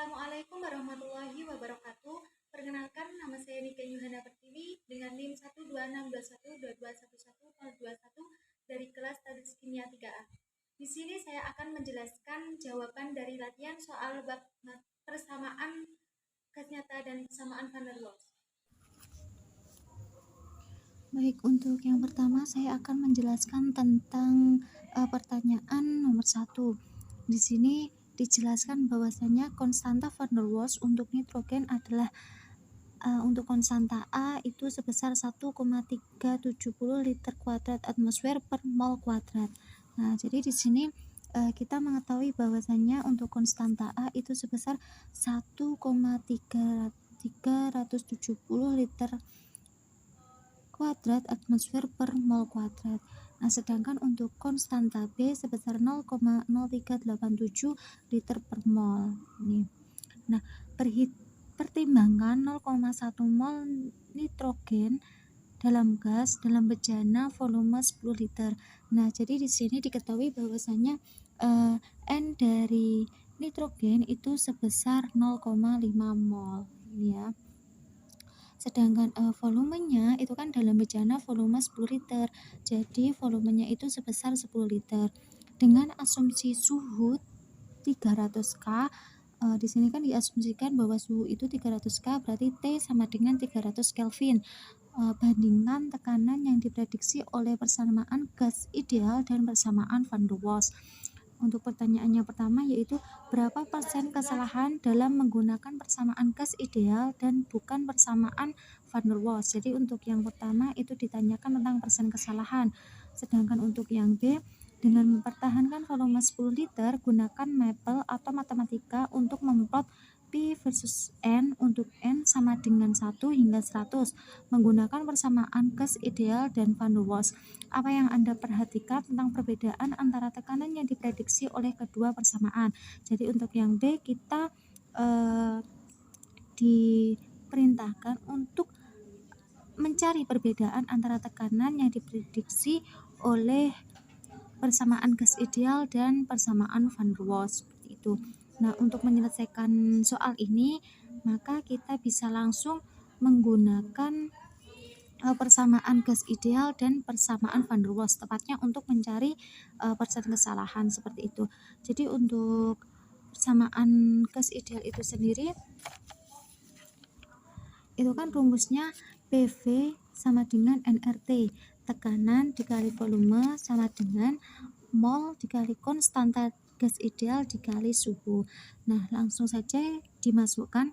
Assalamualaikum warahmatullahi wabarakatuh. Perkenalkan, nama saya Nika Yuhana Pertiwi dengan NIM 12621221101 dari kelas Statis Kimia 3A. Di sini saya akan menjelaskan jawaban dari latihan soal bab persamaan gas nyata dan persamaan van der Waals. Baik, untuk yang pertama saya akan menjelaskan tentang pertanyaan nomor 1. Di sini dijelaskan bahwasanya konstanta van der Waals untuk nitrogen adalah untuk konstanta A itu sebesar 1,370 liter kuadrat atmosfer per mol kuadrat. Nah, jadi di sini kita mengetahui bahwasanya untuk konstanta A itu sebesar 1,370 liter kuadrat atmosfer per mol kuadrat. Nah, sedangkan untuk konstanta B sebesar 0,0387 liter per mol. Ini. Nah, pertimbangkan 0,1 mol nitrogen dalam gas dalam bejana volume 10 liter. Nah, jadi di sini diketahui bahwasanya N dari nitrogen itu sebesar 0,5 mol. Ini ya. Sedangkan volumenya itu kan dalam bejana volume 10 liter. Jadi volumenya itu sebesar 10 liter. Dengan asumsi suhu 300 K, di sini kan diasumsikan bahwa suhu itu 300 K, berarti T sama dengan 300 Kelvin. Bandingkan tekanan yang diprediksi oleh persamaan gas ideal dan persamaan van der Waals. Untuk pertanyaannya pertama yaitu berapa persen kesalahan dalam menggunakan persamaan gas ideal dan bukan persamaan van der Waals. Jadi untuk yang pertama itu ditanyakan tentang persen kesalahan. Sedangkan untuk yang B, dengan mempertahankan volume 10 liter, gunakan Maple atau matematika untuk memplot P versus N untuk N sama dengan 1 hingga 100 menggunakan persamaan gas ideal dan van der Waals. Apa yang Anda perhatikan tentang perbedaan antara tekanan yang diprediksi oleh kedua persamaan? Jadi untuk yang B kita diperintahkan untuk mencari perbedaan antara tekanan yang diprediksi oleh persamaan gas ideal dan persamaan van der Waals, seperti itu. Nah, untuk menyelesaikan soal ini, maka kita bisa langsung menggunakan persamaan gas ideal dan persamaan van der Waals, tepatnya untuk mencari persen kesalahan seperti itu. Jadi untuk persamaan gas ideal itu sendiri, itu kan rumusnya PV sama dengan nRT, tekanan dikali volume sama dengan mol dikali konstanta gas ideal dikali suhu. Nah, langsung saja dimasukkan.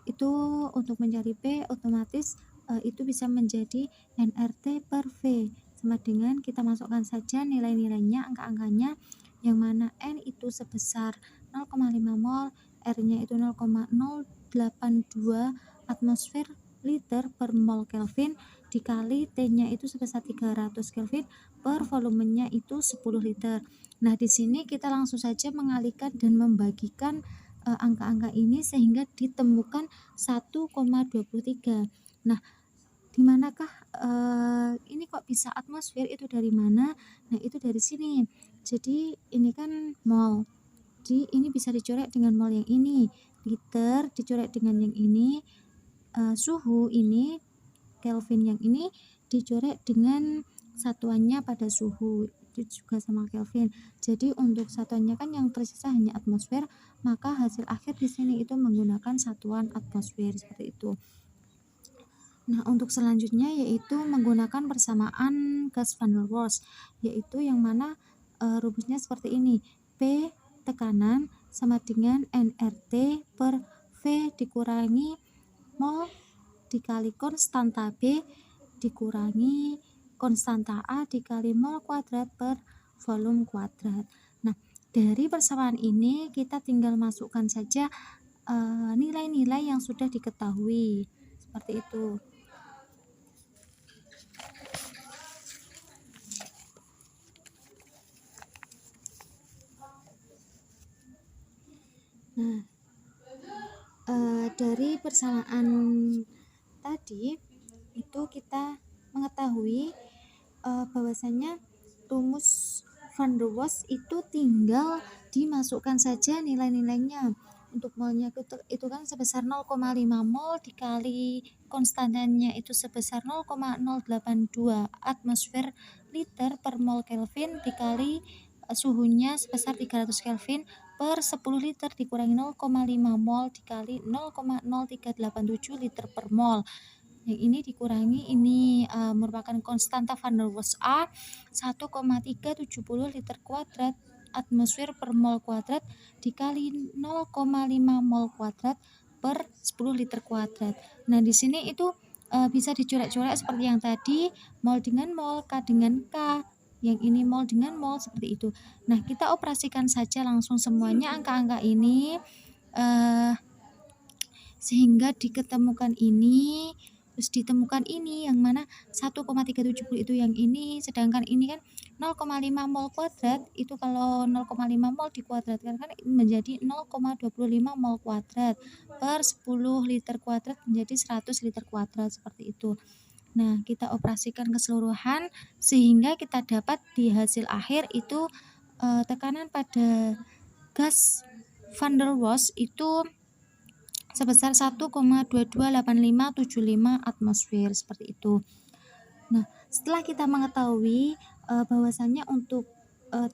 Itu untuk mencari P otomatis itu bisa menjadi nRT per V, sama dengan kita masukkan saja nilai-nilainya, angka-angkanya, yang mana N itu sebesar 0,5 mol, R-nya itu 0,082 atmosfer liter per mol Kelvin, dikali T-nya itu sebesar 300 Kelvin per volumenya itu 10 liter. Nah, di sini kita langsung saja mengalihkan dan membagikan angka-angka ini sehingga ditemukan 1,23. Nah, di manakah ini kok bisa atmosfer, itu dari mana? Nah, itu dari sini. Jadi ini kan mol. Jadi ini bisa dicoret dengan mol yang ini. Liter dicoret dengan yang ini. Suhu ini, Kelvin yang ini dicoret dengan satuannya pada suhu, itu juga sama Kelvin. Jadi untuk satuannya kan yang tersisa hanya atmosfer, maka hasil akhir di sini itu menggunakan satuan atmosfer, seperti itu. Nah, untuk selanjutnya yaitu menggunakan persamaan gas van der Waals, yaitu yang mana rumusnya seperti ini. P tekanan sama dengan nRT per V dikurangi mol dikali konstanta B dikurangi konstanta A dikali mol kuadrat per volume kuadrat. Nah, dari persamaan ini kita tinggal masukkan saja nilai-nilai yang sudah diketahui, seperti itu. Nah, dari persamaan tadi itu kita mengetahui bahwasanya rumus van der Waals itu tinggal dimasukkan saja nilai-nilainya. untuk molnya itu kan sebesar 0,5 mol dikali konstantannya itu sebesar 0,082 atmosfer liter per mol Kelvin dikali suhunya sebesar 300 Kelvin per 10 liter dikurangi 0,5 mol dikali 0,0387 liter per mol. Yang ini dikurangi ini merupakan konstanta van der Waals A 1,370 liter kuadrat atmosfer per mol kuadrat dikali 0,5 mol kuadrat per 10 liter kuadrat. Nah, di sini itu bisa dicoret-coret seperti yang tadi, mol dengan mol, K dengan K, yang ini mol dengan mol seperti itu. Nah, kita operasikan saja langsung semuanya angka-angka ini sehingga diketemukan ini, terus ditemukan ini yang mana 1,370 itu yang ini, sedangkan ini kan 0,5 mol kuadrat itu kalau 0,5 mol dikuadratkan kan menjadi 0,25 mol kuadrat per 10 liter kuadrat menjadi 100 liter kuadrat seperti itu. Nah, kita operasikan keseluruhan sehingga kita dapat di hasil akhir itu tekanan pada gas van der Waals itu sebesar 1,228575 atmosfer seperti itu. Nah, setelah kita mengetahui bahwasannya untuk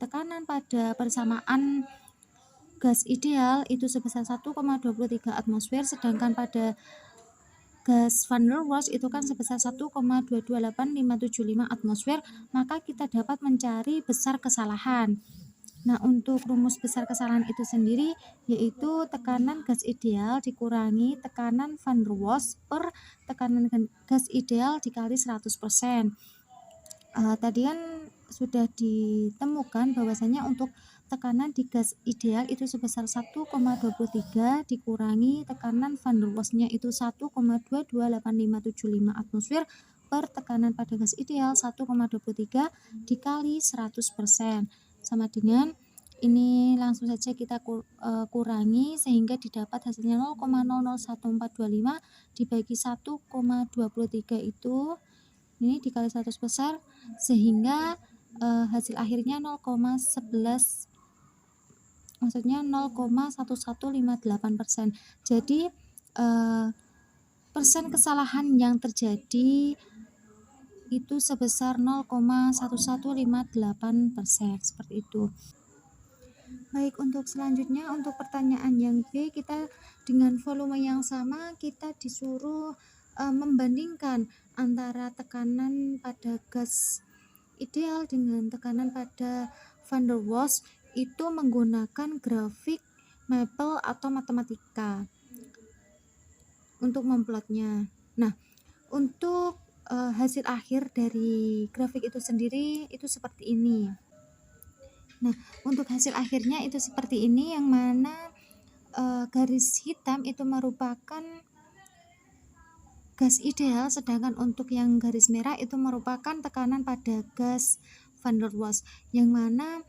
tekanan pada persamaan gas ideal itu sebesar 1,23 atmosfer, sedangkan pada gas van der Waals itu kan sebesar 1,228575 atmosfer, maka kita dapat mencari besar kesalahan. Nah, untuk rumus besar kesalahan itu sendiri yaitu tekanan gas ideal dikurangi tekanan van der Waals per tekanan gas ideal dikali 100%. Tadi kan sudah ditemukan bahwasanya untuk tekanan di gas ideal itu sebesar 1,23 dikurangi tekanan van der Waals-nya itu 1,228575 atmosfer per tekanan pada gas ideal 1,23 dikali 100%. Sama dengan ini langsung saja kita kurangi sehingga didapat hasilnya 0,001425 dibagi 1,23 itu ini dikali 100 besar sehingga hasil akhirnya 0,11 maksudnya 0,1158%. Jadi persen kesalahan yang terjadi itu sebesar 0,1158% seperti itu. Baik, untuk selanjutnya untuk pertanyaan yang B, kita dengan volume yang sama kita disuruh membandingkan antara tekanan pada gas ideal dengan tekanan pada van der Waals itu menggunakan grafik Maple atau matematika untuk memplotnya. Nah, untuk hasil akhir dari grafik itu sendiri itu seperti ini. Nah, untuk hasil akhirnya itu seperti ini, yang mana garis hitam itu merupakan gas ideal, sedangkan untuk yang garis merah itu merupakan tekanan pada gas van der Waals, yang mana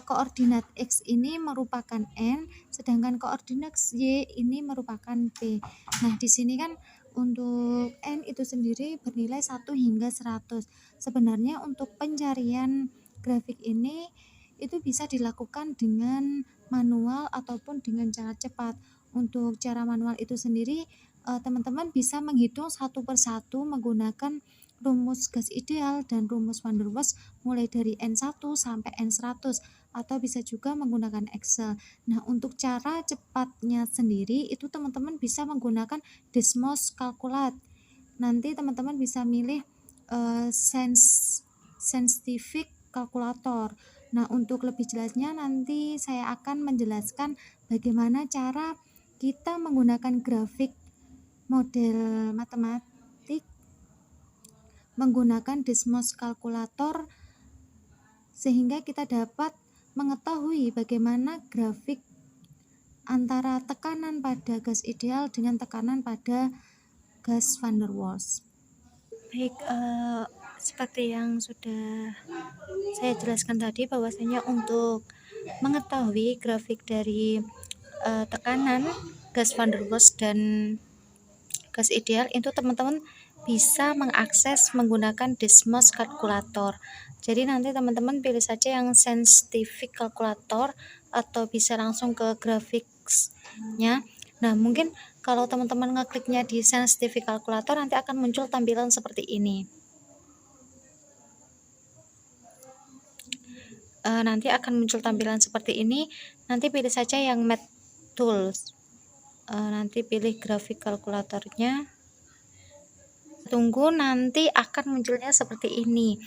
koordinat X ini merupakan N, sedangkan koordinat Y ini merupakan P. Nah, di sini kan untuk N itu sendiri bernilai 1 hingga 100. Sebenarnya untuk pencarian grafik ini itu bisa dilakukan dengan manual ataupun dengan cara cepat. Untuk cara manual itu sendiri teman-teman bisa menghitung satu persatu menggunakan rumus gas ideal dan rumus van der Waals mulai dari N1 sampai N100, atau bisa juga menggunakan Excel. Nah, untuk cara cepatnya sendiri itu teman-teman bisa menggunakan Desmos Calculate. Nanti teman-teman bisa milih scientific calculator. Nah, untuk lebih jelasnya nanti saya akan menjelaskan bagaimana cara kita menggunakan grafik model matematik menggunakan Desmos Calculator sehingga kita dapat mengetahui bagaimana grafik antara tekanan pada gas ideal dengan tekanan pada gas van der Waals. Baik, seperti yang sudah saya jelaskan tadi bahwasanya untuk mengetahui grafik dari tekanan gas van der Waals dan gas ideal itu teman-teman bisa mengakses menggunakan Desmos Calculator. Jadi nanti teman-teman pilih saja yang scientific calculator atau bisa langsung ke grafik X-nya. Nah, mungkin kalau teman-teman ngekliknya di sensitivity calculator nanti akan muncul tampilan seperti ini. Nanti akan muncul tampilan seperti ini. Nanti pilih saja yang Math Tools. Nanti pilih grafik kalkulatornya. Tunggu, nanti akan munculnya seperti ini.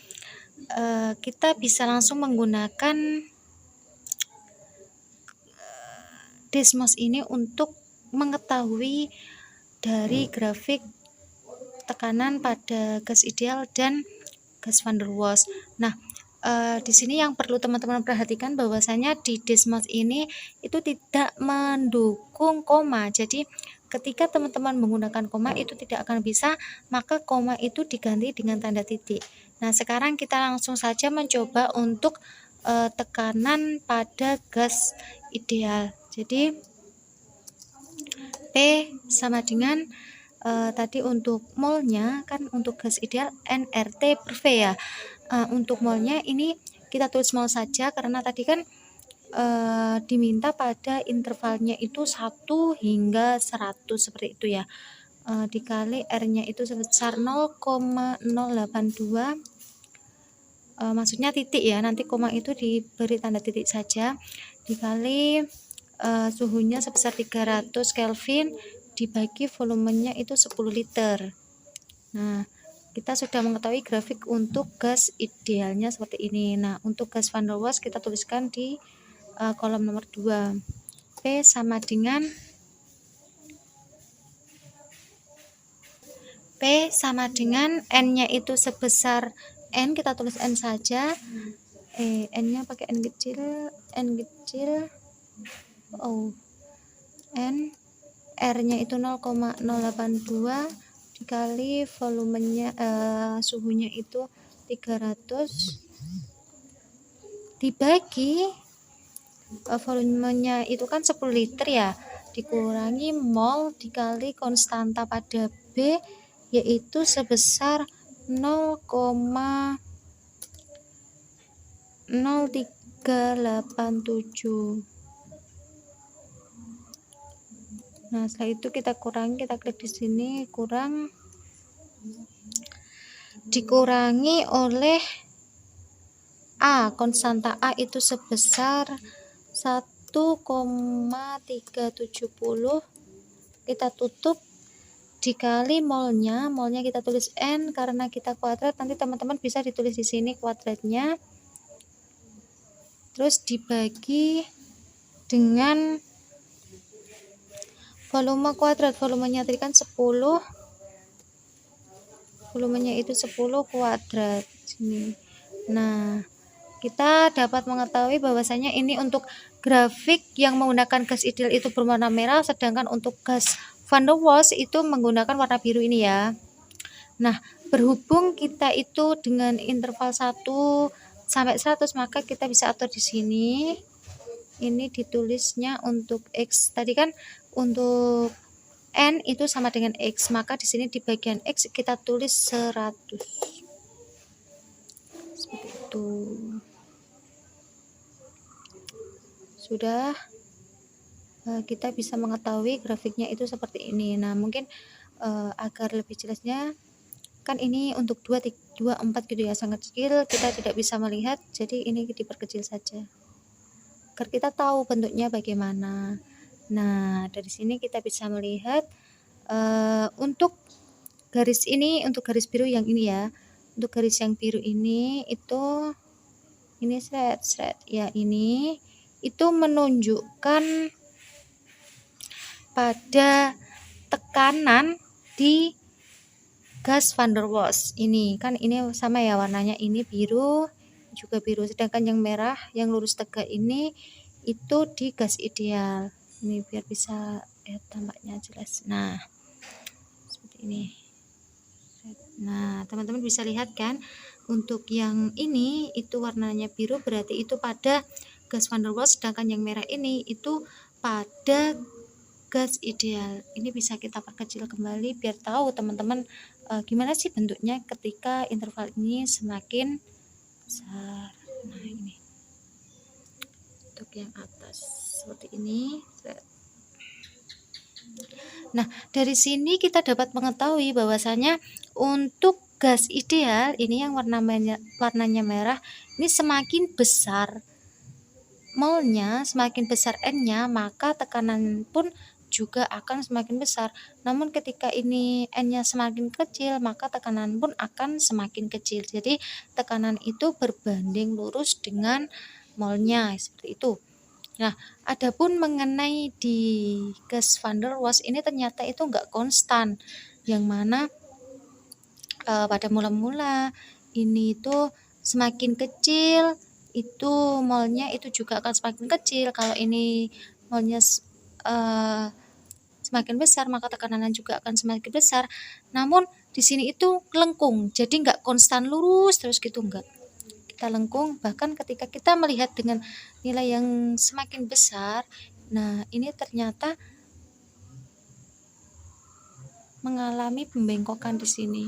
Kita bisa langsung menggunakan Desmos ini untuk mengetahui dari grafik tekanan pada gas ideal dan gas van der Waals. Nah, di sini yang perlu teman-teman perhatikan bahwasanya di Desmos ini itu tidak mendukung koma. Jadi ketika teman-teman menggunakan koma itu tidak akan bisa, maka koma itu diganti dengan tanda titik. Nah, sekarang kita langsung saja mencoba untuk tekanan pada gas ideal. Jadi P sama dengan tadi untuk molnya kan untuk gas ideal nRT per V ya. Untuk molnya ini kita tulis mol saja karena tadi kan diminta pada intervalnya itu 1 hingga 100 seperti itu ya. Dikali R-nya itu sebesar 0,082, maksudnya titik ya, nanti koma itu diberi tanda titik saja, dikali suhunya sebesar 300 Kelvin dibagi volumenya itu 10 liter. Nah, kita sudah mengetahui grafik untuk gas idealnya seperti ini. Nah, untuk gas van der Waals kita tuliskan di kolom nomor 2. P sama dengan N-nya itu sebesar N, kita tulis N saja. N-nya pakai N kecil, N, R-nya itu 0,082 dikali volumenya, suhunya itu 300 dibagi volumenya itu kan 10 liter ya, dikurangi mol dikali konstanta pada B yaitu sebesar 0,0387. Nah, setelah itu kita kurangi, kita klik di sini, kurang, dikurangi oleh A, konstanta A itu sebesar 1,370, kita tutup, dikali molnya kita tulis N karena kita kuadrat, nanti teman-teman bisa ditulis di sini kuadratnya, terus dibagi dengan volume kuadrat, volumenya tadi kan 10, volumenya itu 10 kuadrat sini. Nah, kita dapat mengetahui bahwasanya ini untuk grafik yang menggunakan gas ideal itu berwarna merah, sedangkan untuk gas van der Waals itu menggunakan warna biru ini ya. Nah, berhubung kita itu dengan interval 1 sampai 100, maka kita bisa atur di sini. Ini ditulisnya untuk X. Tadi kan untuk N itu sama dengan X, maka di sini di bagian X kita tulis 100. Seperti itu. Sudah, kita bisa mengetahui grafiknya itu seperti ini. Nah, mungkin agar lebih jelasnya, kan ini untuk 2, 4 gitu ya, sangat kecil, kita tidak bisa melihat, jadi ini diperkecil saja agar kita tahu bentuknya bagaimana. Nah, dari sini kita bisa melihat untuk garis ini, untuk garis biru yang ini ya, untuk garis yang biru ini itu ini thread ya, ini itu menunjukkan pada tekanan di gas van der Waals. Ini kan ini sama ya warnanya, ini biru juga biru, sedangkan yang merah yang lurus tegak ini itu di gas ideal. Ini biar bisa tampaknya jelas. Nah, seperti ini. Nah, teman-teman bisa lihat kan, untuk yang ini itu warnanya biru, berarti itu pada gas van der Waals, sedangkan yang merah ini itu pada gas ideal. Ini bisa kita perkecil kembali biar tahu teman-teman gimana sih bentuknya ketika interval ini semakin besar. Nah, ini untuk yang atas seperti ini. Nah, dari sini kita dapat mengetahui bahwasanya untuk gas ideal ini yang warnanya merah, ini semakin besar molnya, semakin besar N-nya, maka tekanan pun juga akan semakin besar. Namun ketika ini N-nya semakin kecil, maka tekanan pun akan semakin kecil. Jadi tekanan itu berbanding lurus dengan molnya, seperti itu. Nah, adapun mengenai di gas van der Waals ini ternyata itu enggak konstan, yang mana pada mula-mula ini itu semakin kecil itu molnya itu juga akan semakin kecil. Kalau ini molnya semakin besar, maka tekanannya juga akan semakin besar. Namun di sini itu lengkung, jadi enggak konstan lurus terus gitu, enggak. Kita lengkung, bahkan ketika kita melihat dengan nilai yang semakin besar, nah ini ternyata mengalami pembengkokan di sini.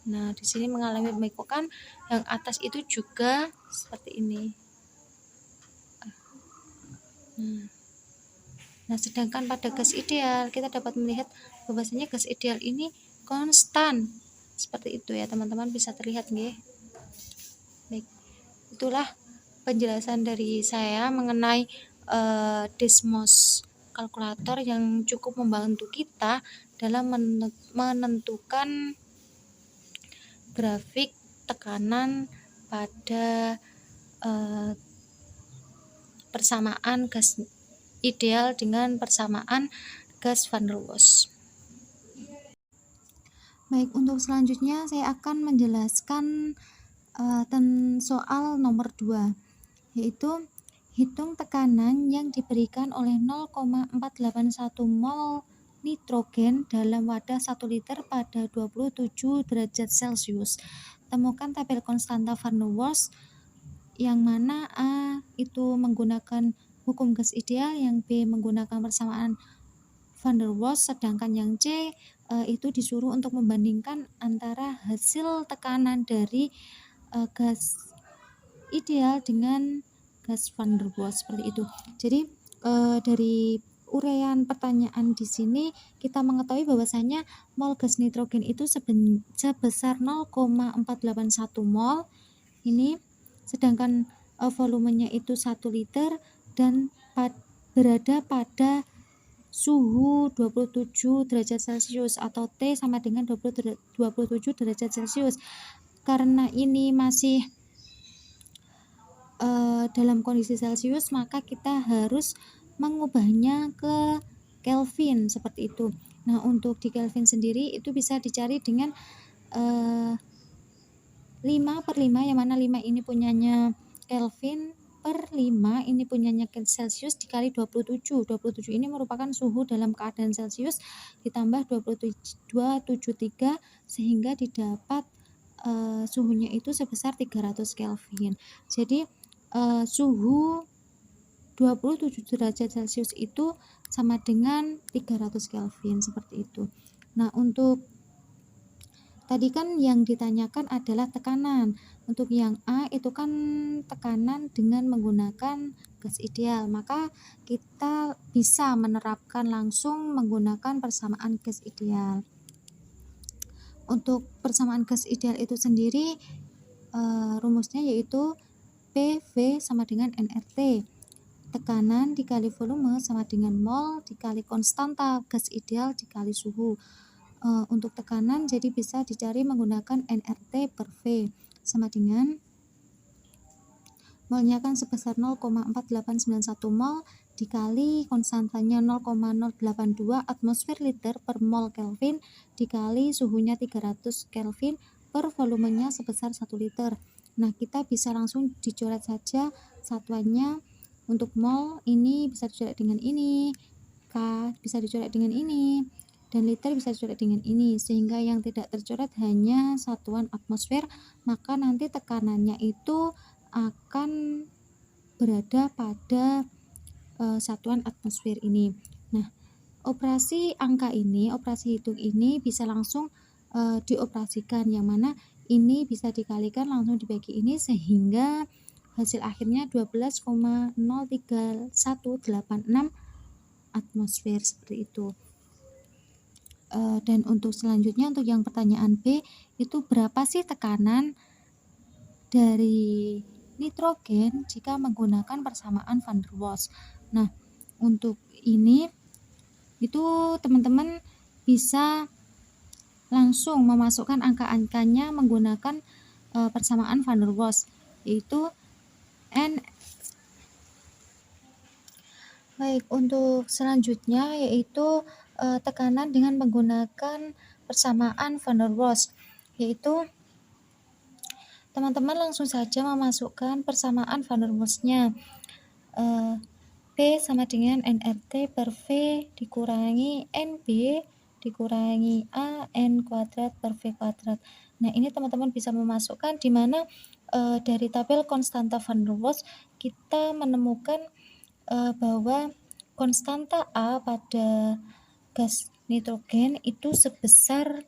Nah, di sini mengalami pembengkokan, yang atas itu juga seperti ini. Nah, sedangkan pada gas ideal kita dapat melihat bahwasanya gas ideal ini konstan. Seperti itu ya, teman-teman, bisa terlihat nggih. Baik. Itulah penjelasan dari saya mengenai Desmos kalkulator yang cukup membantu kita dalam menentukan grafik tekanan pada persamaan gas ideal dengan persamaan gas van der Waals. Baik, untuk selanjutnya saya akan menjelaskan soal nomor 2, yaitu hitung tekanan yang diberikan oleh 0,481 mol nitrogen dalam wadah 1 liter pada 27 derajat Celcius. Temukan tabel konstanta van der Waals, yang mana A itu menggunakan hukum gas ideal, yang B menggunakan persamaan van der Waals, sedangkan yang C itu disuruh untuk membandingkan antara hasil tekanan dari gas ideal dengan gas van der Waals, seperti itu. Jadi dari uraian pertanyaan di sini kita mengetahui bahwasanya mol gas nitrogen itu sebesar 0,481 mol ini, sedangkan volumenya itu 1 liter dan berada pada suhu 27 derajat Celcius atau T sama dengan 27 derajat Celcius. Karena ini masih dalam kondisi Celcius, maka kita harus mengubahnya ke Kelvin, seperti itu. Nah, untuk di Kelvin sendiri itu bisa dicari dengan 5/5, yang mana 5 ini punyanya Kelvin, per 5 ini punyanya Celcius dikali 27. 27 ini merupakan suhu dalam keadaan Celcius ditambah 273 sehingga didapat suhunya itu sebesar 300 Kelvin. Jadi suhu 27 derajat Celcius itu sama dengan 300 Kelvin, seperti itu. Nah, untuk tadi kan yang ditanyakan adalah tekanan. Untuk yang A itu kan tekanan dengan menggunakan gas ideal, maka kita bisa menerapkan langsung menggunakan persamaan gas ideal. Untuk persamaan gas ideal itu sendiri rumusnya yaitu PV sama dengan nRT. Tekanan dikali volume sama dengan mol dikali konstanta gas ideal dikali suhu. Untuk tekanan jadi bisa dicari menggunakan nRT per V sama dengan molnya kan sebesar 0,4891 mol dikali konstantanya 0,082 atmosfer liter per mol Kelvin dikali suhunya 300 Kelvin per volumenya sebesar 1 liter. Nah, kita bisa langsung dicoret saja satuannya. Untuk mol ini bisa dicoret dengan ini, K bisa dicoret dengan ini, dan liter bisa dicoret dengan ini, sehingga yang tidak tercoret hanya satuan atmosfer, maka nanti tekanannya itu akan berada pada satuan atmosfer ini. Nah, operasi angka ini, operasi hitung ini bisa langsung dioperasikan, yang mana ini bisa dikalikan langsung dibagi ini sehingga hasil akhirnya 12,03186 atmosfer, seperti itu. Dan untuk selanjutnya, untuk yang pertanyaan B, itu berapa sih tekanan dari nitrogen jika menggunakan persamaan van der Waals? Nah, untuk ini itu teman-teman bisa langsung memasukkan angka-angkanya menggunakan persamaan van der Waals, yaitu N. Baik, untuk selanjutnya yaitu tekanan dengan menggunakan persamaan van der Waals, yaitu teman-teman langsung saja memasukkan persamaan van der Waals-nya. P sama dengan nRT per V dikurangi NB dikurangi A N kuadrat per V kuadrat. Nah, ini teman-teman bisa memasukkan di mana dari tabel konstanta van der Waals kita menemukan bahwa konstanta A pada gas nitrogen itu sebesar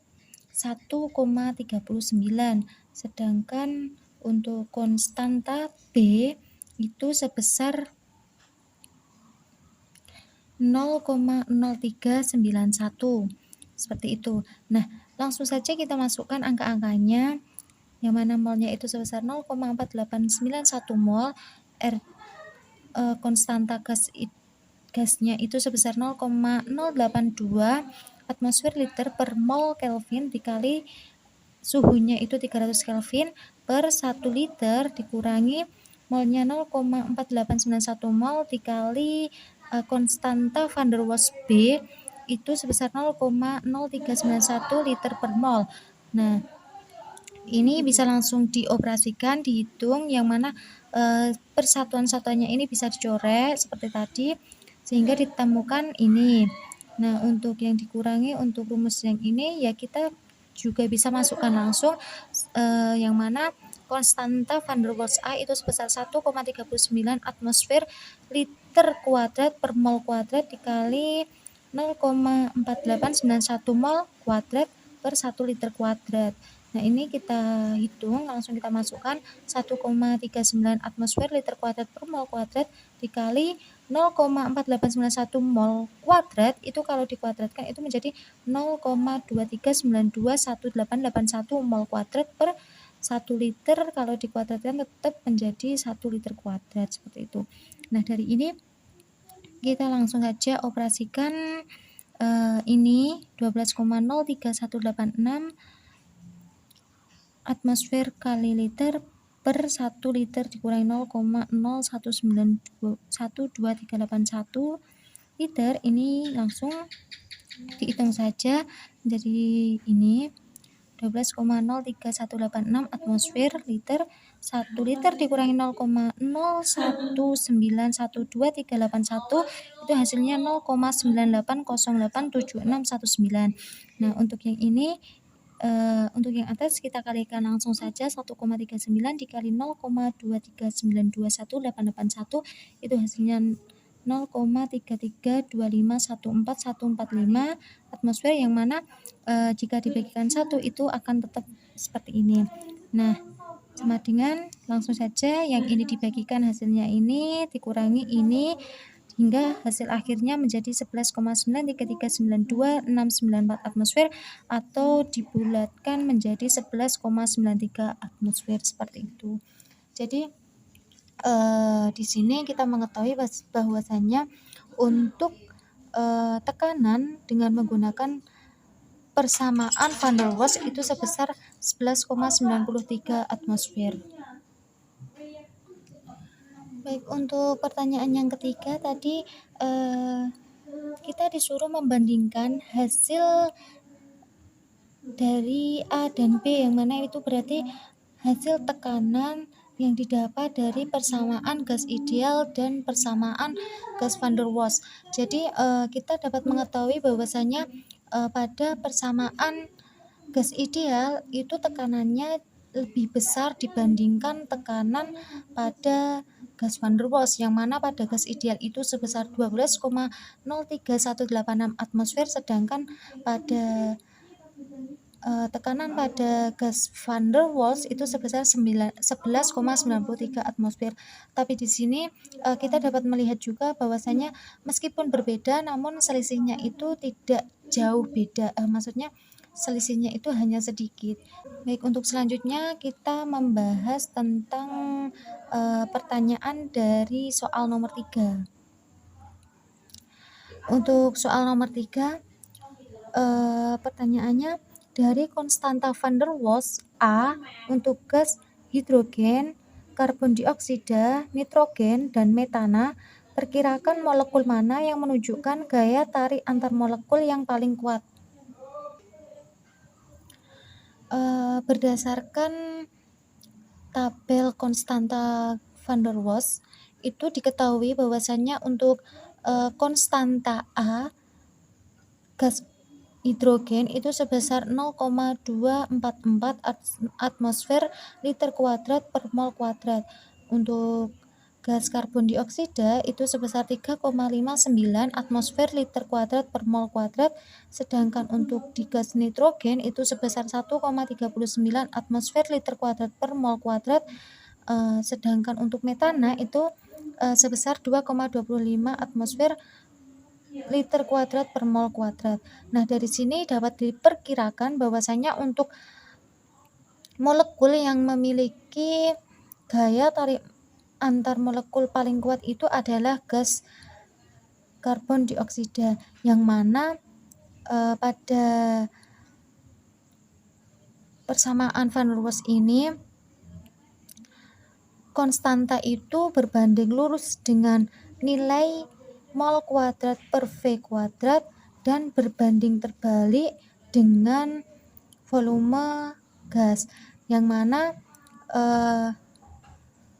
1,39, sedangkan untuk konstanta B itu sebesar 0,0391, seperti itu. Nah, langsung saja kita masukkan angka-angkanya, yang mana molnya itu sebesar 0,4891 mol, konstanta gasnya itu sebesar 0,082 atmosfer liter per mol Kelvin dikali suhunya itu 300 Kelvin per 1 liter dikurangi molnya 0,4891 mol dikali konstanta van der Waals B itu sebesar 0,0391 liter per mol. Nah, ini bisa langsung dioperasikan, dihitung, yang mana persatuan-satuannya ini bisa dicoret seperti tadi sehingga ditemukan ini. Nah, untuk yang dikurangi untuk rumus yang ini ya kita juga bisa masukkan langsung yang mana konstanta van der Waals A itu sebesar 1,39 atmosfer liter kuadrat per mol kuadrat dikali 0,4891 mol kuadrat per 1 liter kuadrat. Nah, ini kita hitung, langsung kita masukkan 1,39 atmosfer liter kuadrat per mol kuadrat dikali 0,4891 mol kuadrat, itu kalau dikuadratkan itu menjadi 0,23921881 mol kuadrat per 1 liter, kalau dikuadratkan tetap menjadi 1 liter kuadrat, seperti itu. Nah, dari ini kita langsung saja operasikan ini 12,03186 atmosfer kali liter per 1 liter dikurangi 0,0191231 liter, ini langsung dihitung saja menjadi ini 12,03186 atmosfer liter 1 liter dikurangi 0,0191231 itu hasilnya 0,98087619. Nah, untuk yang ini untuk yang atas kita kalikan langsung saja 1,39 dikali 0,239211881 itu hasilnya 0,332514145 atmosfer, yang mana jika dibagikan 1 itu akan tetap seperti ini. Nah, sama dengan langsung saja yang ini dibagikan hasilnya ini dikurangi ini hingga hasil akhirnya menjadi 11,93392,694 atmosfer atau dibulatkan menjadi 11,93 atmosfer, seperti itu. Jadi di sini kita mengetahui bahwasannya untuk tekanan dengan menggunakan persamaan van der Waals itu sebesar 11,93 atmosfer. Baik, untuk pertanyaan yang ketiga tadi kita disuruh membandingkan hasil dari A dan B, yang mana itu berarti hasil tekanan yang didapat dari persamaan gas ideal dan persamaan gas van der Waals. Jadi kita dapat mengetahui bahwasanya pada persamaan gas ideal itu tekanannya lebih besar dibandingkan tekanan pada gas van der Waals, yang mana pada gas ideal itu sebesar 12,03186 atmosfer, sedangkan pada tekanan pada gas van der Waals itu sebesar 11,93 atmosfer. Tapi di sini kita dapat melihat juga bahwasanya meskipun berbeda namun selisihnya itu tidak jauh beda. Maksudnya selisihnya itu hanya sedikit. Baik, untuk selanjutnya kita membahas tentang pertanyaan dari soal nomor 3. Untuk soal nomor 3, pertanyaannya, dari konstanta van der Waals A untuk gas hidrogen, karbon dioksida, nitrogen, dan metana, perkirakan molekul mana yang menunjukkan gaya tarik antar molekul yang paling kuat. Berdasarkan tabel konstanta van der Waals itu diketahui bahwasannya untuk konstanta A gas hidrogen itu sebesar 0,244 atmosfer liter kuadrat per mol kuadrat. Untuk gas karbon dioksida itu sebesar 3,59 atmosfer liter kuadrat per mol kuadrat, sedangkan untuk di gas nitrogen itu sebesar 1,39 atmosfer liter kuadrat per mol kuadrat, sedangkan untuk metana itu sebesar 2,25 atmosfer liter kuadrat per mol kuadrat. Nah, dari sini dapat diperkirakan bahwasanya untuk molekul yang memiliki gaya tarik antar molekul paling kuat itu adalah gas karbon dioksida, yang mana pada persamaan van der Waals ini konstanta itu berbanding lurus dengan nilai mol kuadrat per V kuadrat dan berbanding terbalik dengan volume gas, yang mana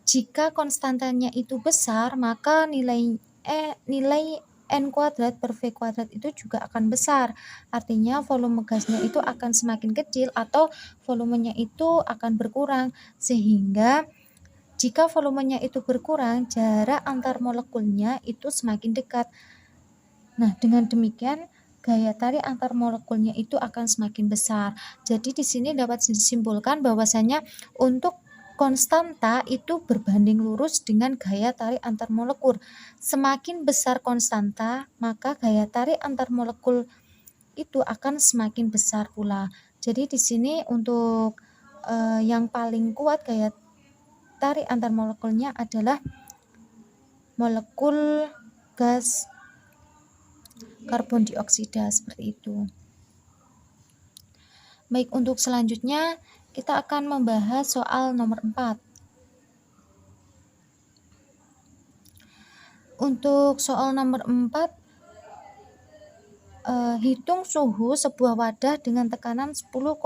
jika konstantanya itu besar maka nilai N kuadrat per V kuadrat itu juga akan besar. Artinya volume gasnya itu akan semakin kecil atau volumenya itu akan berkurang, sehingga jika volumenya itu berkurang, jarak antar molekulnya itu semakin dekat. Nah, dengan demikian gaya tarik antar molekulnya itu akan semakin besar. Jadi di sini dapat disimpulkan bahwasanya untuk konstanta itu berbanding lurus dengan gaya tarik antar molekul. Semakin besar konstanta, maka gaya tarik antar molekul itu akan semakin besar pula. Jadi di sini untuk yang paling kuat gaya tarik antar molekulnya adalah molekul gas karbon dioksida, seperti itu. Baik, untuk selanjutnya kita akan membahas soal nomor 4. Untuk soal nomor 4, hitung suhu sebuah wadah dengan tekanan 10,76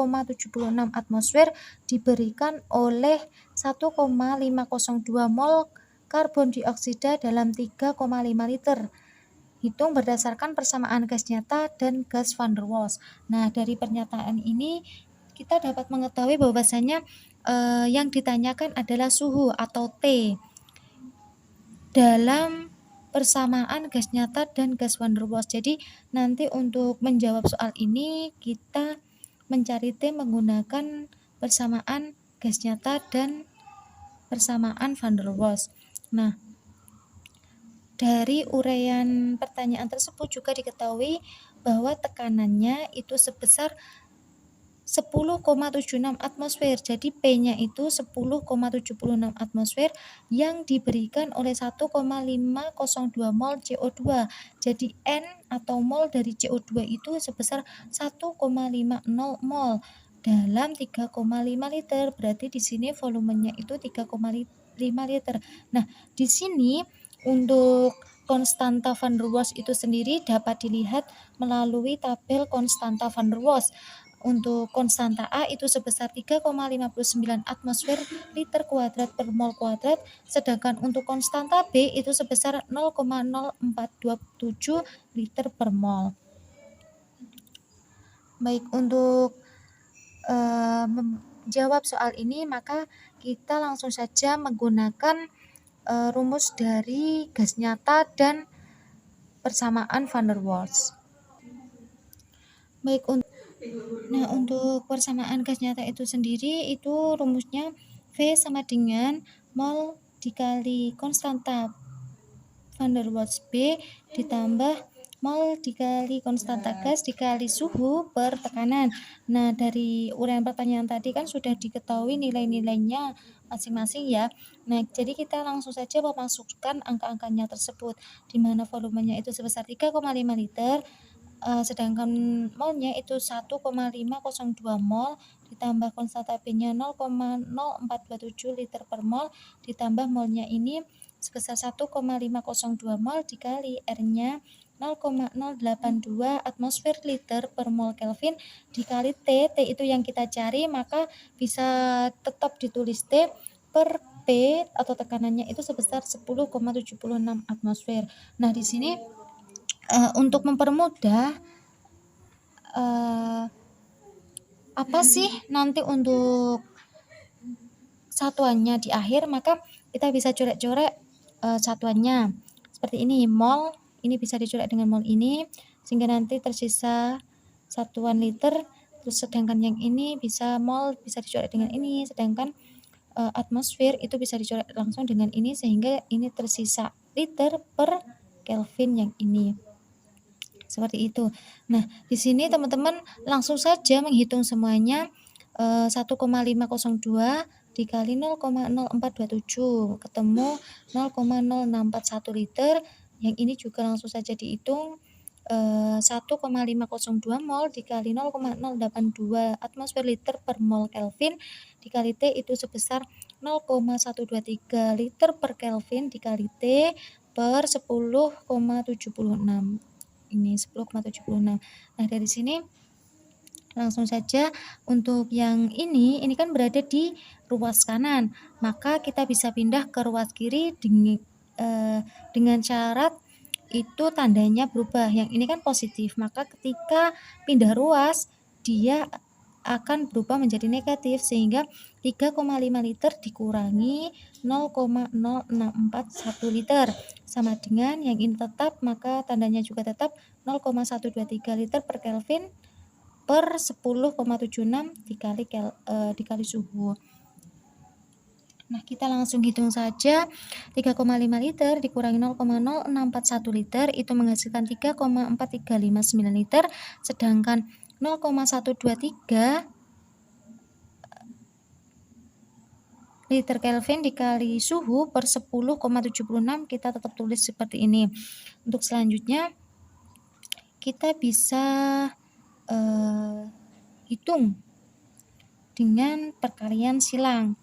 atmosfer diberikan oleh 1,502 mol karbon dioksida dalam 3,5 liter. Hitung berdasarkan persamaan gas nyata dan gas van der Waals. Nah, dari pernyataan ini kita dapat mengetahui bahwasanya yang ditanyakan adalah suhu atau T dalam persamaan gas nyata dan gas van der Waals. Jadi nanti untuk menjawab soal ini kita mencari T menggunakan persamaan gas nyata dan persamaan van der Waals. Nah, dari uraian pertanyaan tersebut juga diketahui bahwa tekanannya itu sebesar 10,76 atmosfer. Jadi P-nya itu 10,76 atmosfer yang diberikan oleh 1,502 mol CO2. Jadi N atau mol dari CO2 itu sebesar 1,50 mol dalam 3,5 liter. Berarti di sini volumenya itu 3,5 liter. Nah, di sini untuk konstanta van der Waals itu sendiri dapat dilihat melalui tabel konstanta van der Waals. Untuk konstanta A itu sebesar 3,59 atmosfer liter kuadrat per mol kuadrat, sedangkan untuk konstanta B itu sebesar 0,0427 liter per mol. Baik, untuk menjawab soal ini maka kita langsung saja menggunakan rumus dari gas nyata dan persamaan van der Waals. Baik, Nah, untuk persamaan gas nyata itu sendiri itu rumusnya V sama dengan mol dikali konstanta van der Waals B ditambah mol dikali konstanta gas dikali suhu per tekanan. Nah, dari uraian pertanyaan tadi kan sudah diketahui nilai-nilainya masing-masing ya. Nah, jadi kita langsung saja memasukkan angka-angkanya tersebut, di mana volumenya itu sebesar 3,5 liter, sedangkan molnya itu 1,502 mol, ditambah konstanta B-nya 0,0427 liter per mol, ditambah molnya ini sebesar 1,502 mol dikali R-nya 0,082 atmosfer liter per mol Kelvin dikali T itu yang kita cari, maka bisa tetap ditulis T per P atau tekanannya itu sebesar 10,76 atmosfer. Nah, di sini untuk mempermudah apa sih nanti untuk satuannya di akhir, maka kita bisa coret-coret satuannya seperti ini. Mol ini bisa dicoret dengan mol ini sehingga nanti tersisa satuan liter, terus sedangkan yang ini bisa mol bisa dicoret dengan ini, sedangkan atmosfer itu bisa dicoret langsung dengan ini sehingga ini tersisa liter per Kelvin yang ini. Seperti itu. Nah, di sini teman-teman langsung saja menghitung semuanya. 1,502 dikali 0,0427 ketemu 0,0641 liter. Yang ini juga langsung saja dihitung. 1,502 mol dikali 0,082 atmosfer liter per mol Kelvin dikali T itu sebesar 0,123 liter per Kelvin dikali T per 10,76. Ini 10,76. Nah, dari sini langsung saja untuk yang ini kan berada di ruas kanan, maka kita bisa pindah ke ruas kiri dengan syarat itu tandanya berubah. Yang ini kan positif, maka ketika pindah ruas dia akan berubah menjadi negatif, sehingga 3,5 liter dikurangi 0,0641 liter sama dengan yang ini tetap, maka tandanya juga tetap 0,123 liter per Kelvin per 10,76 dikali suhu. Nah, kita langsung hitung saja. 3,5 liter dikurangi 0,0641 liter itu menghasilkan 3,4359 liter, sedangkan 0,123 liter Kelvin dikali suhu per 10,76 kita tetap tulis seperti ini. Untuk selanjutnya kita bisa hitung dengan perkalian silang.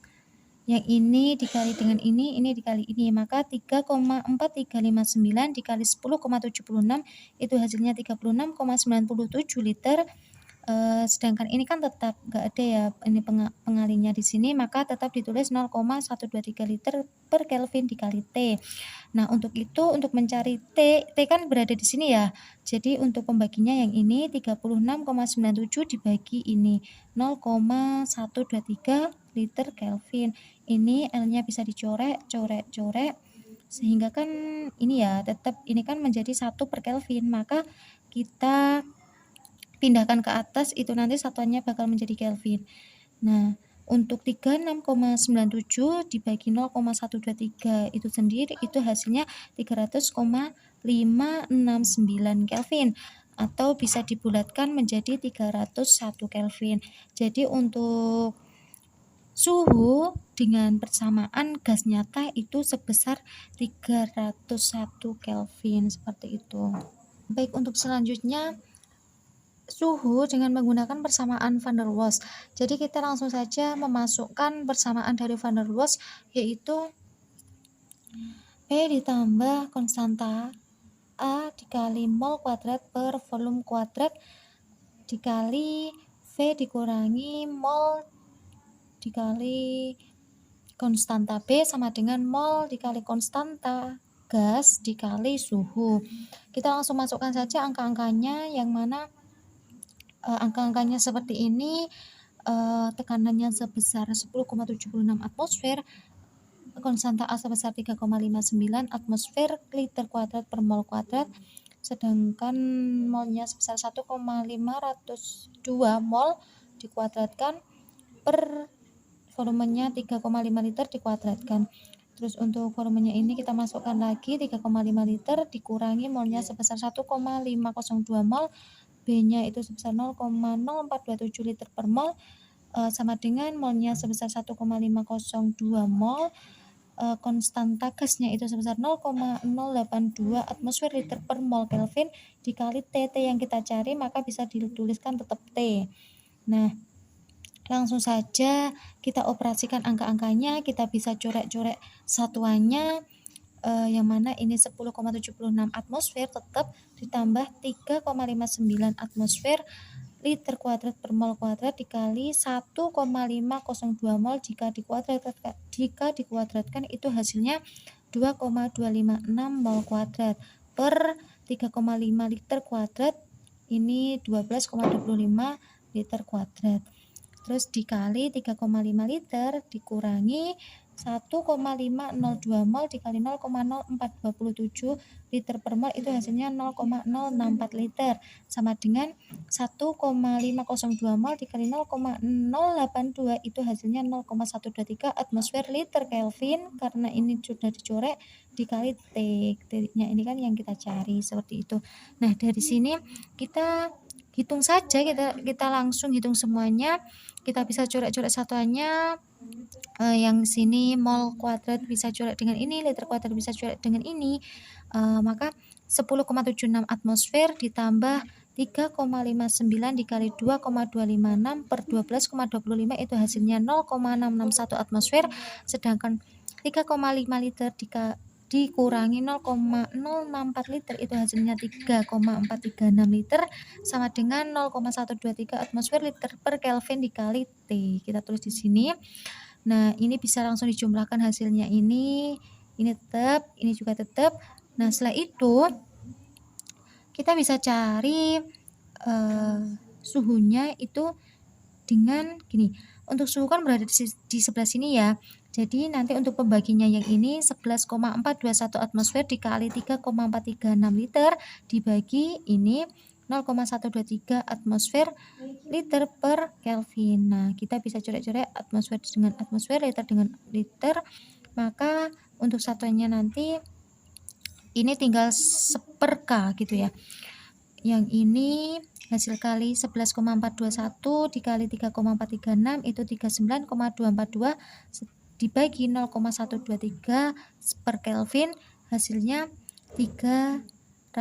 Yang ini dikali dengan ini dikali ini, maka 3,4359 dikali 10,76 itu hasilnya 36,97 liter. Sedangkan ini kan tetap nggak ada ya ini pengalinya di sini, maka tetap ditulis 0,123 liter per Kelvin dikali T. Nah, untuk itu untuk mencari T kan berada di sini ya. Jadi untuk pembaginya yang ini 36,97 dibagi ini 0,123 liter Kelvin. Ini L-nya bisa dicoret sehingga kan ini ya tetap ini kan menjadi 1 per Kelvin, maka kita pindahkan ke atas itu nanti satuannya bakal menjadi Kelvin. Nah, untuk 36,97 dibagi 0,123 itu sendiri itu hasilnya 300,569 Kelvin atau bisa dibulatkan menjadi 301 Kelvin. Jadi untuk suhu dengan persamaan gas nyata itu sebesar 301 Kelvin seperti itu. Baik, untuk selanjutnya suhu dengan menggunakan persamaan van der Waals. Jadi kita langsung saja memasukkan persamaan dari van der Waals, yaitu P ditambah konstanta A dikali mol kuadrat per volume kuadrat dikali V dikurangi mol dikali konstanta B sama dengan mol dikali konstanta gas dikali suhu. Kita langsung masukkan saja angka-angkanya, yang mana angka-angkanya seperti ini. Tekanannya sebesar 10,76 atmosfer, konstanta A sebesar 3,59 atmosfer liter kuadrat per mol kuadrat, sedangkan molnya sebesar 1,502 mol dikuadratkan per volumenya 3,5 liter dikuadratkan. Terus untuk volumenya ini kita masukkan lagi 3,5 liter dikurangi molnya sebesar 1,502 mol, B-nya itu sebesar 0,0427 liter per mol, sama dengan molnya sebesar 1,502 mol, konstanta gasnya itu sebesar 0,082 atmosfer liter per mol Kelvin dikali T yang kita cari, maka bisa dituliskan tetap T. Nah, langsung saja kita operasikan angka-angkanya, kita bisa coret-coret satuannya, yang mana ini 10,76 atmosfer tetap ditambah 3,59 atmosfer liter kuadrat per mol kuadrat dikali 1,502 mol jika dikuadratkan itu hasilnya 2,256 mol kuadrat per 3,5 liter kuadrat, ini 12,25 liter kuadrat. Terus dikali 3,5 liter dikurangi 1,502 mol dikali 0,0427 liter per mol itu hasilnya 0,064 liter sama dengan 1,502 mol dikali 0,082 itu hasilnya 0,123 atmosfer liter Kelvin, karena ini sudah dicoret dikali T-nya ini kan yang kita cari seperti itu. Nah, dari sini kita hitung saja, kita langsung hitung semuanya. Kita bisa coret-coret satuannya, yang sini mol kuadrat bisa coret dengan ini, liter kuadrat bisa coret dengan ini, maka 10,76 atmosfer ditambah 3,59 dikali 2,256 per 12,25 itu hasilnya 0,661 atmosfer, sedangkan 3,5 liter dikurangi 0,064 liter itu hasilnya 3,436 liter sama dengan 0,123 atmosfer liter per Kelvin dikali T. Kita tulis di sini. Nah, ini bisa langsung dijumlahkan hasilnya, ini tetap, ini juga tetap. Nah, setelah itu kita bisa cari suhunya itu dengan gini. Untuk suhu kan berada di sebelah sini ya. Jadi nanti untuk pembaginya yang ini 11,421 atmosfer dikali 3,436 liter dibagi ini 0,123 atmosfer liter per Kelvin. Nah, kita bisa coret-coret atmosfer dengan atmosfer, liter dengan liter. Maka untuk satuannya nanti ini tinggal seperka gitu ya. Yang ini hasil kali 11,421 dikali 3,436 itu 39,242 dibagi 0,123 per Kelvin hasilnya 319,04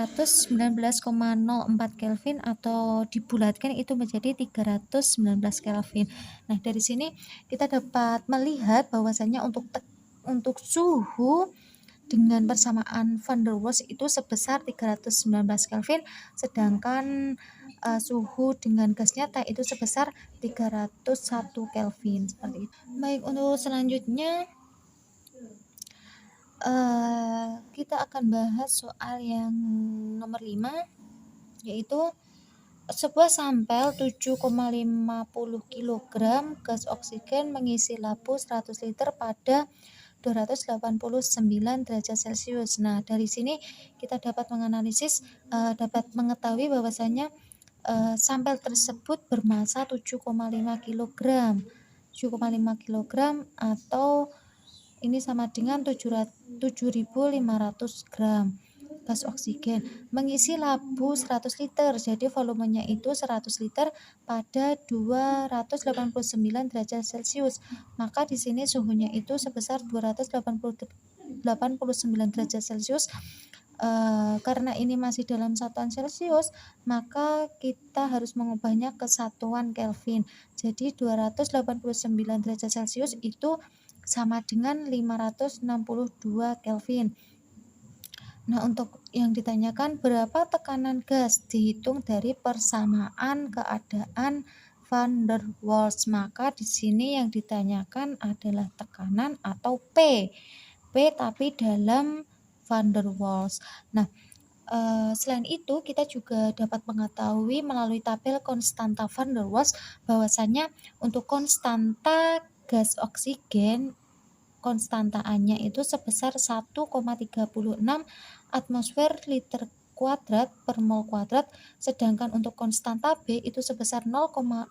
Kelvin atau dibulatkan itu menjadi 319 Kelvin. Nah, dari sini kita dapat melihat bahwasanya untuk suhu dengan persamaan van der Waals itu sebesar 319 Kelvin, sedangkan suhu dengan gas nyata itu sebesar 301 Kelvin seperti itu. Baik, untuk selanjutnya kita akan bahas soal yang nomor 5, yaitu sebuah sampel 7,50 kg gas oksigen mengisi lampu 100 liter pada 289 derajat Celcius. Nah, dari sini kita dapat menganalisis, dapat mengetahui bahwasanya sampel tersebut bermassa 7,5 kg. 7,5 kg atau ini sama dengan 7.500 gram gas oksigen mengisi lampu 100 liter. Jadi volumenya itu 100 liter pada 289 derajat Celcius. Maka di sini suhunya itu sebesar 289 derajat Celcius. Karena ini masih dalam satuan Celcius, maka kita harus mengubahnya ke satuan Kelvin. Jadi 289 derajat Celcius itu sama dengan 562 Kelvin. Nah, untuk yang ditanyakan berapa tekanan gas dihitung dari persamaan keadaan van der Waals, maka di sini yang ditanyakan adalah tekanan atau P tapi dalam van der Waals. Nah, selain itu kita juga dapat mengetahui melalui tabel konstanta van der Waals bahwasanya untuk konstanta gas oksigen konstantaannya itu sebesar 1,36 atmosfer liter kuadrat per mol kuadrat, sedangkan untuk konstanta B itu sebesar 0,0318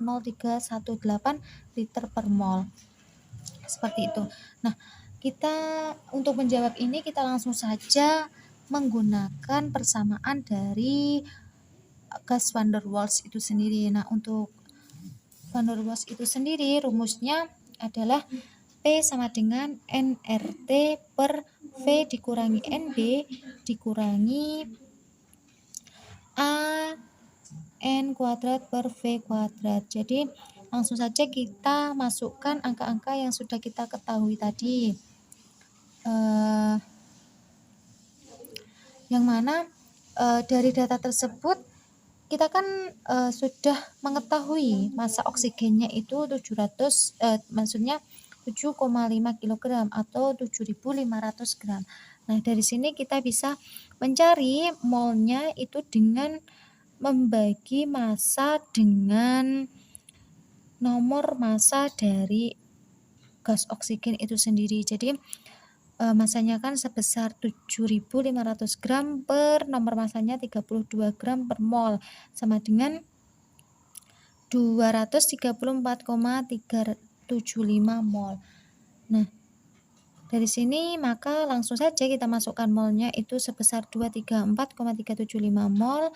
liter per mol. Seperti itu. Nah, kita untuk menjawab ini kita langsung saja menggunakan persamaan dari gas van der Waals itu sendiri. Nah, untuk van der Waals itu sendiri rumusnya adalah P sama dengan nRT per V dikurangi NB dikurangi A N kuadrat per V kuadrat. Jadi langsung saja kita masukkan angka-angka yang sudah kita ketahui tadi. Yang mana dari data tersebut kita kan sudah mengetahui massa oksigennya itu 7,5 kg atau 7.500 gram. Nah, dari sini kita bisa mencari molnya itu dengan membagi massa dengan nomor massa dari gas oksigen itu sendiri. Jadi masanya kan sebesar 7.500 gram per nomor masanya 32 gram per mol sama dengan 234,375 mol. Nah, dari sini maka langsung saja kita masukkan molnya itu sebesar 234,375 mol.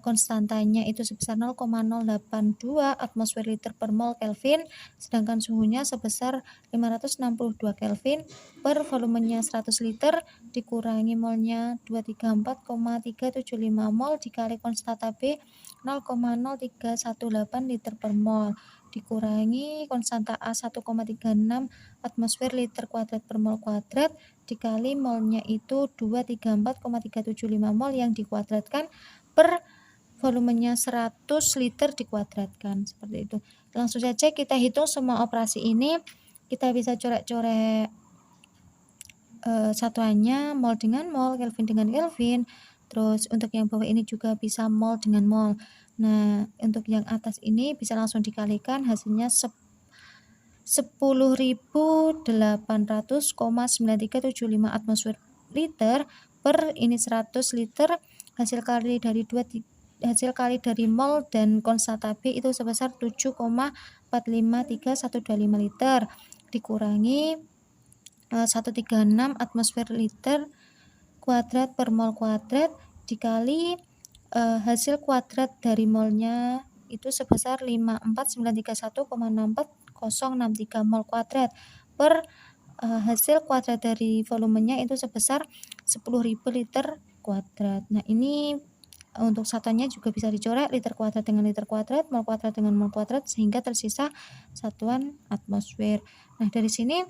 Konstantanya itu sebesar 0,082 atmosfer liter per mol Kelvin, sedangkan suhunya sebesar 562 Kelvin per volumenya 100 liter dikurangi molnya 234,375 mol dikali konstanta B 0,0318 liter per mol dikurangi konstanta A 1,36 atmosfer liter kuadrat per mol kuadrat dikali molnya itu 234,375 mol yang dikuadratkan per volumenya 100 liter dikuadratkan, seperti itu. Langsung saja kita hitung semua operasi ini. Kita bisa coret-coret satuannya mol dengan mol, Kelvin dengan Kelvin. Terus untuk yang bawah ini juga bisa mol dengan mol. Nah, untuk yang atas ini bisa langsung dikalikan, hasilnya 10.800,9375 atmosfer liter per ini 100 liter. Hasil kali dari mol dan konstanta B itu sebesar 7,453125 liter dikurangi 136 atmosfer liter kuadrat per mol kuadrat dikali hasil kuadrat dari molnya itu sebesar 54931,64063 mol kuadrat per hasil kuadrat dari volumenya itu sebesar 10.000 liter kuadrat. Nah, ini untuk satuannya juga bisa dicoret liter kuadrat dengan liter kuadrat, mol kuadrat dengan mol kuadrat sehingga tersisa satuan atmosfer. Nah, dari sini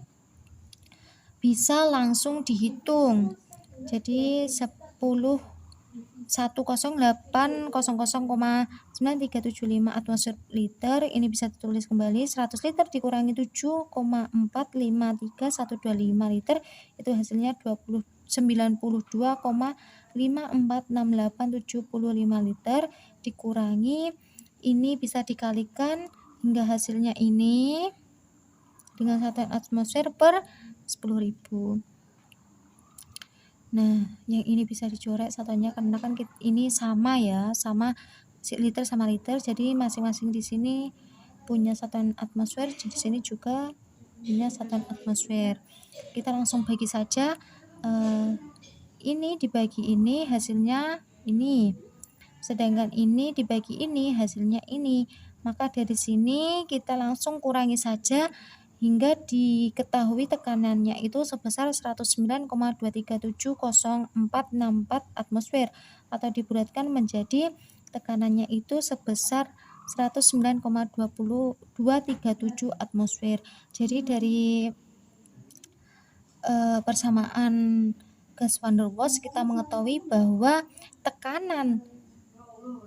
bisa langsung dihitung. Jadi 108,9375 atmosfer liter ini bisa ditulis kembali 100 liter dikurangi 7,453125 liter itu hasilnya 92,546875 liter dikurangi ini bisa dikalikan hingga hasilnya ini dengan satuan atmosfer per 10.000. Nah, yang ini bisa dicoret satuannya karena kan ini sama ya, sama liter sama liter, jadi masing-masing di sini punya satuan atmosfer, di sini juga punya satuan atmosfer. Kita langsung bagi saja, ini dibagi ini hasilnya ini, sedangkan ini dibagi ini hasilnya ini. Maka dari sini kita langsung kurangi saja hingga diketahui tekanannya itu sebesar 109,2370464 atmosfer atau dibulatkan menjadi tekanannya itu sebesar 109,20237 atmosfer. Jadi dari persamaan gas van der Waals kita mengetahui bahwa tekanan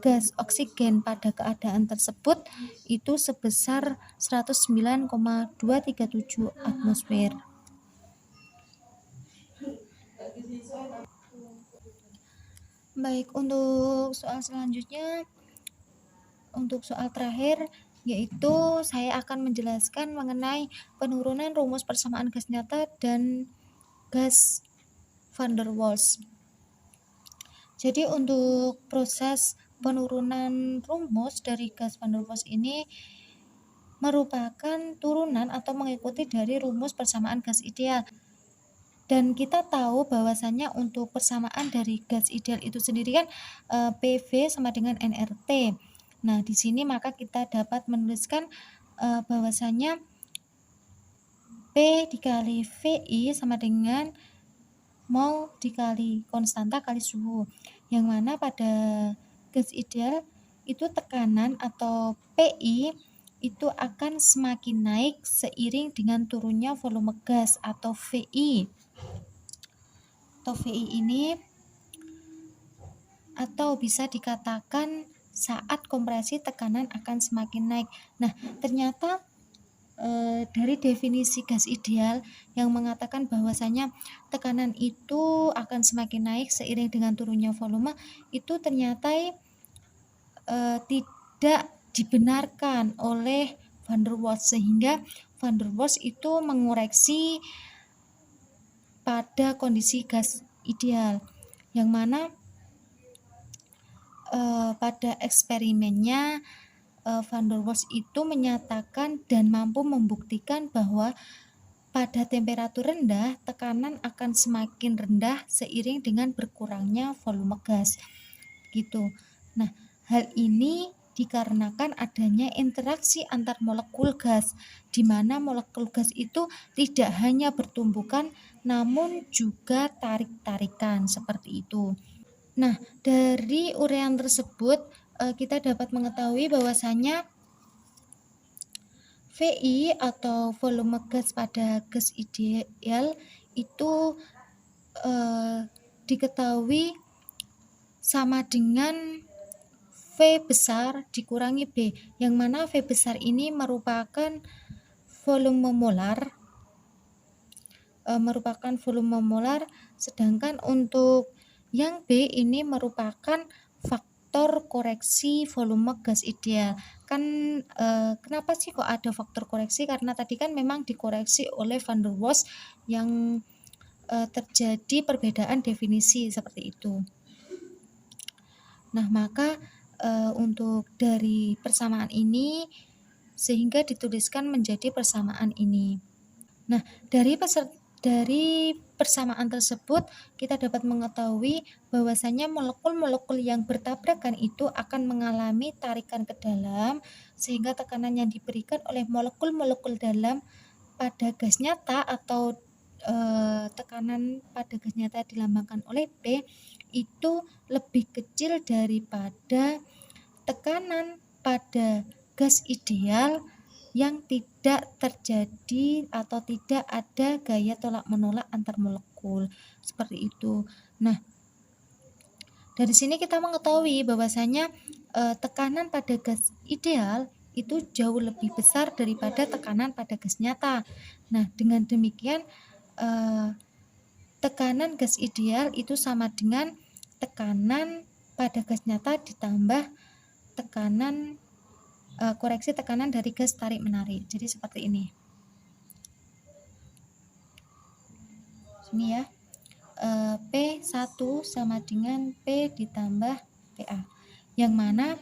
gas oksigen pada keadaan tersebut itu sebesar 109,237 atmosfer. Baik, untuk soal selanjutnya, untuk soal terakhir yaitu saya akan menjelaskan mengenai penurunan rumus persamaan gas nyata dan gas van der Waals. Jadi untuk proses penurunan rumus dari gas van der Waals ini merupakan turunan atau mengikuti dari rumus persamaan gas ideal. Dan kita tahu bahwasannya untuk persamaan dari gas ideal itu sendiri kan PV sama dengan nRT. Nah, di sini maka kita dapat menuliskan bahwasannya P dikali VI sama dengan mol dikali konstanta kali suhu. Yang mana pada gas ideal itu tekanan atau PI itu akan semakin naik seiring dengan turunnya volume gas atau VI. Atau VI ini atau bisa dikatakan saat kompresi tekanan akan semakin naik. Nah, ternyata dari definisi gas ideal yang mengatakan bahwasanya tekanan itu akan semakin naik seiring dengan turunnya volume itu ternyata tidak dibenarkan oleh van der Waals, sehingga van der Waals itu mengoreksi pada kondisi gas ideal yang mana pada eksperimennya van der Waals itu menyatakan dan mampu membuktikan bahwa pada temperatur rendah tekanan akan semakin rendah seiring dengan berkurangnya volume gas gitu. Nah, hal ini dikarenakan adanya interaksi antar molekul gas, di mana molekul gas itu tidak hanya bertumbukan namun juga tarik-tarikan seperti itu. Nah, dari uraian tersebut kita dapat mengetahui bahwasanya VI atau volume gas pada gas ideal itu diketahui sama dengan V besar dikurangi B, yang mana V besar ini merupakan volume molar, sedangkan untuk yang B ini merupakan faktor koreksi volume gas ideal. Kan kenapa sih kok ada faktor koreksi? Karena tadi kan memang dikoreksi oleh van der Waals yang terjadi perbedaan definisi seperti itu. Nah, maka untuk dari persamaan ini sehingga dituliskan menjadi persamaan ini. Nah, dari persamaan tersebut kita dapat mengetahui bahwasanya molekul-molekul yang bertabrakan itu akan mengalami tarikan ke dalam, sehingga tekanan yang diberikan oleh molekul-molekul dalam pada gas nyata atau tekanan pada gas nyata dilambangkan oleh P itu lebih kecil daripada tekanan pada gas ideal yang tidak terjadi atau tidak ada gaya tolak menolak antar molekul seperti itu. Nah, dari sini kita mengetahui bahwasanya tekanan pada gas ideal itu jauh lebih besar daripada tekanan pada gas nyata. Nah, dengan demikian tekanan gas ideal itu sama dengan tekanan pada gas nyata ditambah tekanan koreksi tekanan dari gas tarik menarik. Jadi seperti ini. Ini ya. P1 sama dengan P ditambah PA. Yang mana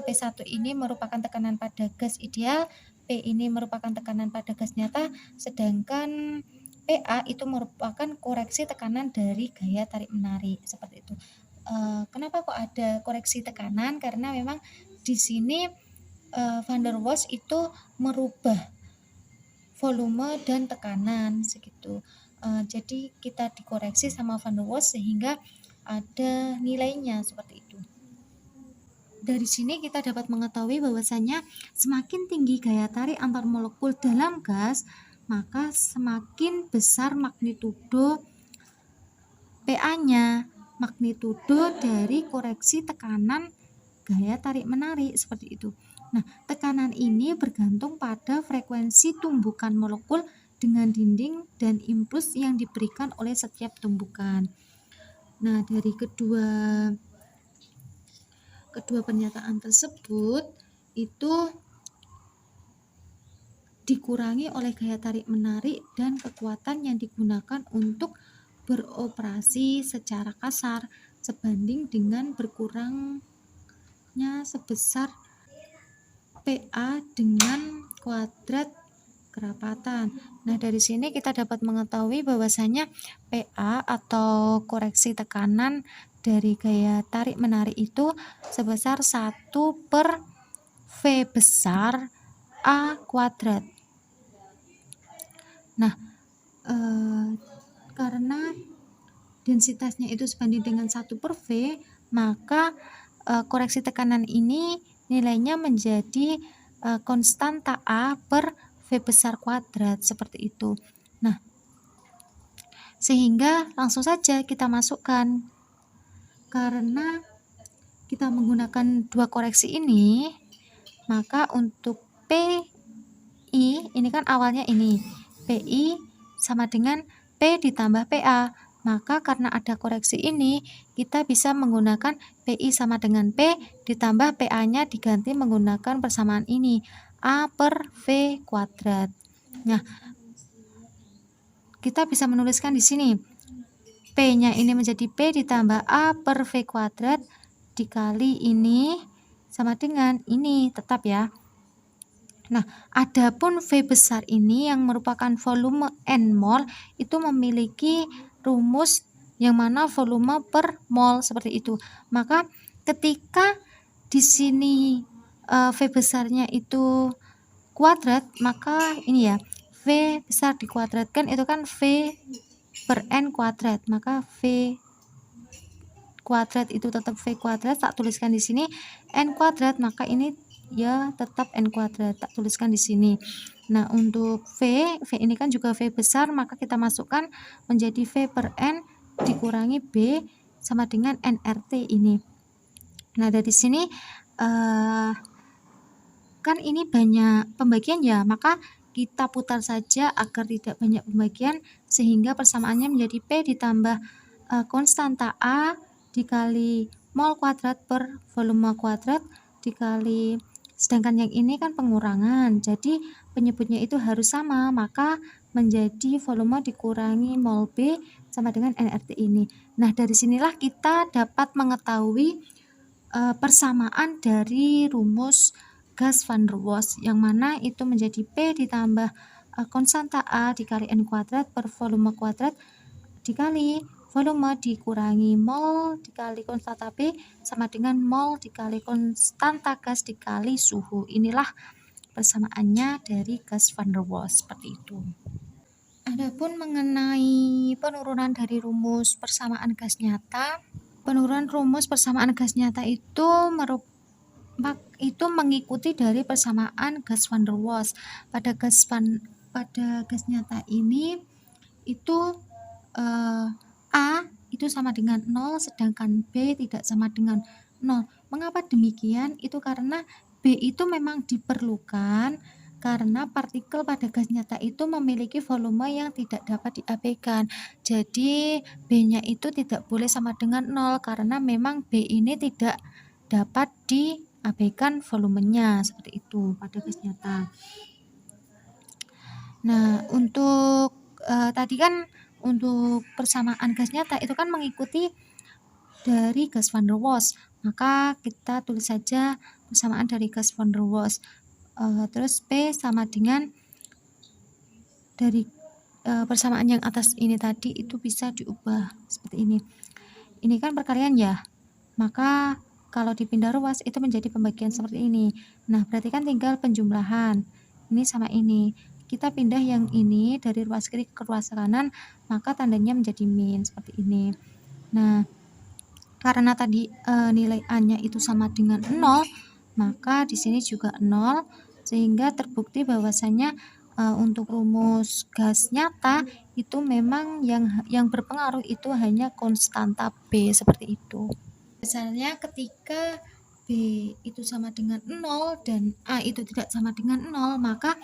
P1 ini merupakan tekanan pada gas ideal, P ini merupakan tekanan pada gas nyata, sedangkan PA itu merupakan koreksi tekanan dari gaya tarik menarik seperti itu. Kenapa kok ada koreksi tekanan? Karena memang di sini van der Waals itu merubah volume dan tekanan segitu. Jadi kita dikoreksi sama van der Waals sehingga ada nilainya seperti itu. Dari sini kita dapat mengetahui bahwasanya semakin tinggi gaya tarik antar molekul dalam gas, maka semakin besar magnitudo PA-nya, magnitudo dari koreksi tekanan gaya tarik menarik seperti itu. Nah, tekanan ini bergantung pada frekuensi tumbukan molekul dengan dinding dan impuls yang diberikan oleh setiap tumbukan. Nah, dari kedua pernyataan tersebut itu dikurangi oleh gaya tarik menarik dan kekuatan yang digunakan untuk beroperasi secara kasar. sebanding dengan berkurangnya sebesar PA dengan kuadrat kerapatan. Nah, dari sini kita dapat mengetahui bahwasanya PA atau koreksi tekanan dari gaya tarik-menarik itu sebesar 1/V besar A kuadrat. Nah, karena densitasnya itu sebanding dengan 1/V, maka koreksi tekanan ini nilainya menjadi konstanta A per V besar kuadrat, seperti itu. Nah, sehingga langsung saja kita masukkan, karena kita menggunakan dua koreksi ini, maka untuk PI ini kan awalnya ini, PI sama dengan P ditambah PA. Maka karena ada koreksi ini, kita bisa menggunakan PI sama dengan P ditambah PA-nya diganti menggunakan persamaan ini, A per V kuadrat. Nah, kita bisa menuliskan di sini P-nya ini menjadi P ditambah A per V kuadrat dikali ini sama dengan ini, tetap ya. Nah, adapun V besar ini yang merupakan volume N mol itu memiliki rumus yang mana volume per mol, seperti itu. Maka ketika di sini V besarnya itu kuadrat, maka ini ya, V besar dikuadratkan itu kan V per N kuadrat, maka V kuadrat itu tetap V kuadrat, tak tuliskan di sini N kuadrat, maka ini ya tetap N kuadrat, tak tuliskan di sini. Nah, untuk V ini kan juga V besar, maka kita masukkan menjadi V per N dikurangi B sama dengan NRT ini. Nah, dari sini kan ini banyak pembagian ya, maka kita putar saja agar tidak banyak pembagian, sehingga persamaannya menjadi P ditambah konstanta A dikali mol kuadrat per volume kuadrat dikali, sedangkan yang ini kan pengurangan, jadi penyebutnya itu harus sama, maka menjadi volume dikurangi mol B sama dengan NRT ini. Nah, dari sinilah kita dapat mengetahui persamaan dari rumus gas van der Waals, yang mana itu menjadi P ditambah konstanta A dikali N kuadrat per volume kuadrat dikali volume dikurangi mol dikali konstanta P sama dengan mol dikali konstanta gas dikali suhu. Inilah persamaannya dari gas van der Waals, seperti itu. Adapun mengenai penurunan dari rumus persamaan gas nyata, penurunan rumus persamaan gas nyata itu mengikuti dari persamaan gas van der Waals. Pada gas nyata ini itu A itu sama dengan 0, sedangkan B tidak sama dengan 0. Mengapa demikian? Itu karena B itu memang diperlukan karena partikel pada gas nyata itu memiliki volume yang tidak dapat diabaikan. Jadi B-nya itu tidak boleh sama dengan 0 karena memang B ini tidak dapat diabaikan volumenya, seperti itu pada gas nyata. Nah, untuk tadi kan untuk persamaan gas nyata itu kan mengikuti dari gas van der Waals, maka kita tulis saja persamaan dari gas van der Waals. Terus P sama dengan dari persamaan yang atas ini tadi itu bisa diubah seperti ini. Ini kan perkalian ya, maka kalau dipindah ruas itu menjadi pembagian seperti ini. Nah, berarti kan tinggal penjumlahan ini sama ini. Kita pindah yang ini dari ruas kiri ke ruas kanan, maka tandanya menjadi min, seperti ini. Nah, karena tadi nilai A-nya itu sama dengan 0, maka di sini juga 0, sehingga terbukti bahwasanya untuk rumus gas nyata itu memang yang berpengaruh itu hanya konstanta B, seperti itu. Misalnya ketika B itu sama dengan 0 dan A itu tidak sama dengan 0, maka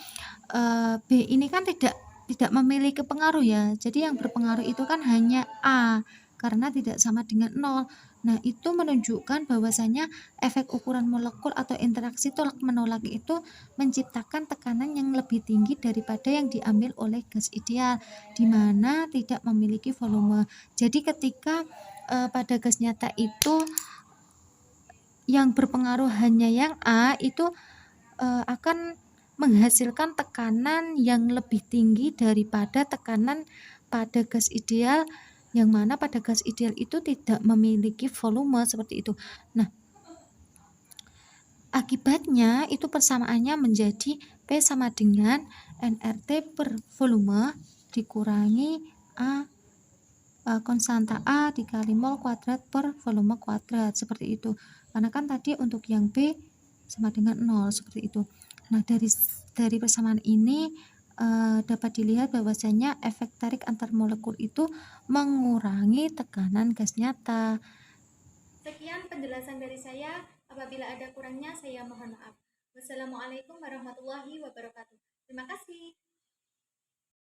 B ini kan tidak memiliki pengaruh ya. Jadi yang berpengaruh itu kan hanya A karena tidak sama dengan 0. Nah, itu menunjukkan bahwasanya efek ukuran molekul atau interaksi tolak-menolak itu menciptakan tekanan yang lebih tinggi daripada yang diambil oleh gas ideal, di mana tidak memiliki volume. Jadi ketika pada gas nyata itu yang berpengaruh hanya yang A, itu akan menghasilkan tekanan yang lebih tinggi daripada tekanan pada gas ideal, yang mana pada gas ideal itu tidak memiliki volume seperti itu. Nah, akibatnya itu persamaannya menjadi P sama dengan nRT per volume dikurangi A, konstanta A dikali mol kuadrat per volume kuadrat, seperti itu. Karena kan tadi untuk yang B sama dengan 0, seperti itu. Nah, dari persamaan ini dapat dilihat bahwasanya efek tarik antar molekul itu mengurangi tekanan gas nyata. Sekian penjelasan dari saya. Apabila ada kurangnya, saya mohon maaf. Wassalamualaikum warahmatullahi wabarakatuh. Terima kasih.